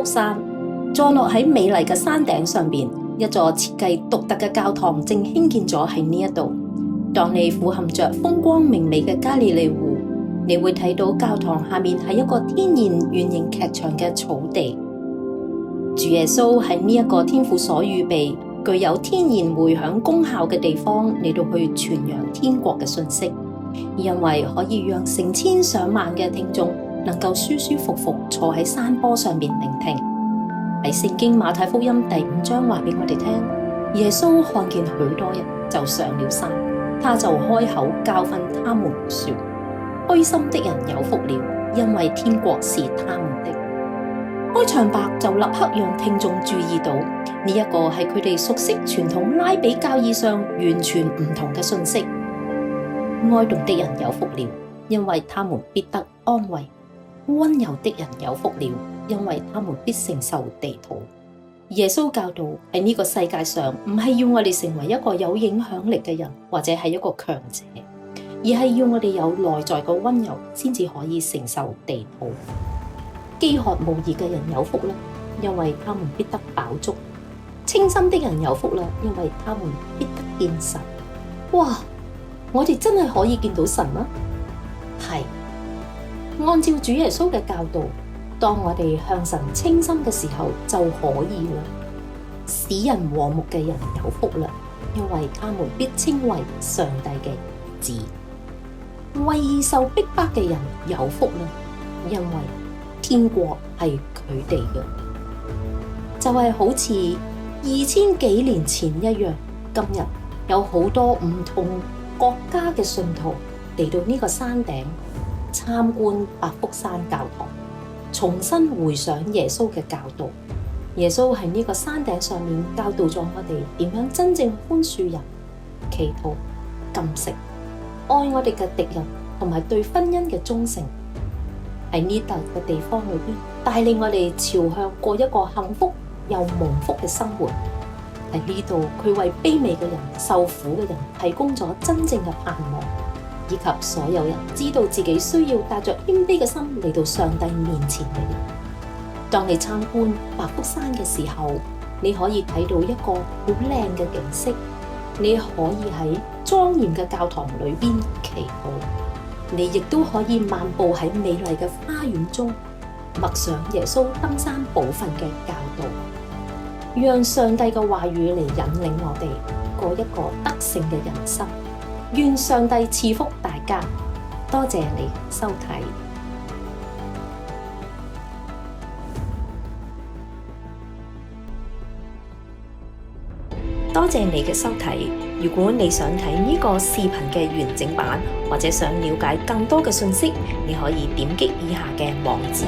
福山，坐落喺美麗嘅山頂上邊，一座設計獨特嘅教堂正興建咗喺呢一度。當你俯瞰着風光明媚嘅加利利湖，你會睇到教堂下面係一個天然圓形劇場嘅草地。主耶穌喺呢一個天父所預備、具有天然回響功效嘅地方嚟到去傳揚天國嘅訊息，因為可以讓成千上萬嘅聽眾能夠舒舒服服坐喺山坡上面聆聽。喺聖經馬太福音第5章話俾我哋聽，耶穌看見許多人，就上了山，他就開口教訓他們說：虛心的人有福了，因為天國是他們的。開場白就立刻讓聽眾注意到，呢一個係佢哋熟悉傳統拉比教義上完全唔同嘅信息。哀慟的人有福了，因為他們必得安慰；溫柔的人有福了，因為他們必承受地土。耶穌教導喺呢個世界上，唔係要我哋成為一個有影響力嘅人，或者係一個強者，而係要我哋有內在嘅溫柔，先至可以承受地土。飢渴慕義嘅人有福啦，因為他們必得飽足；清心的人有福啦，因為他們必得見神。哇！我哋真係可以見到神嗎？係，按照主耶穌嘅教導，當我哋向神清心嘅時候就可以啦。使人和睦嘅人有福啦，因為他們必稱為上帝嘅兒子。為義受逼迫嘅人有福啦，因為天國係佢哋嘅。就係好似2000幾年前一樣，今日有好多唔同國家嘅信徒嚟到呢個山頂參觀百福山教堂，重新回想耶穌嘅教導。耶穌喺呢個山頂上面教導咗我哋點樣真正寬恕人、祈禱、禁食、愛我哋嘅敵人，同埋對婚姻嘅忠誠。喺呢笪嘅地方裏邊，帶領我哋朝向過一個幸福又蒙福嘅生活。喺呢度，佢為卑微嘅人、受苦嘅人提供咗真正嘅盼望，以及所有人知道自己需要帶着謙卑嘅心嚟到上帝面前嘅人。當你參觀百福山嘅時候，你可以睇到一個好靚嘅景色，你可以喺莊嚴嘅教堂裏邊祈禱，你亦都可以漫步喺美麗嘅花園中，默想耶穌登山寶訓嘅教導。讓上帝嘅話語嚟引領我哋過一個得勝嘅人生。願上帝賜福大家。多謝你收睇。多謝你嘅收睇。如果你想睇呢個視頻嘅完整版，或者想了解更多嘅信息，你可以點擊以下嘅網址。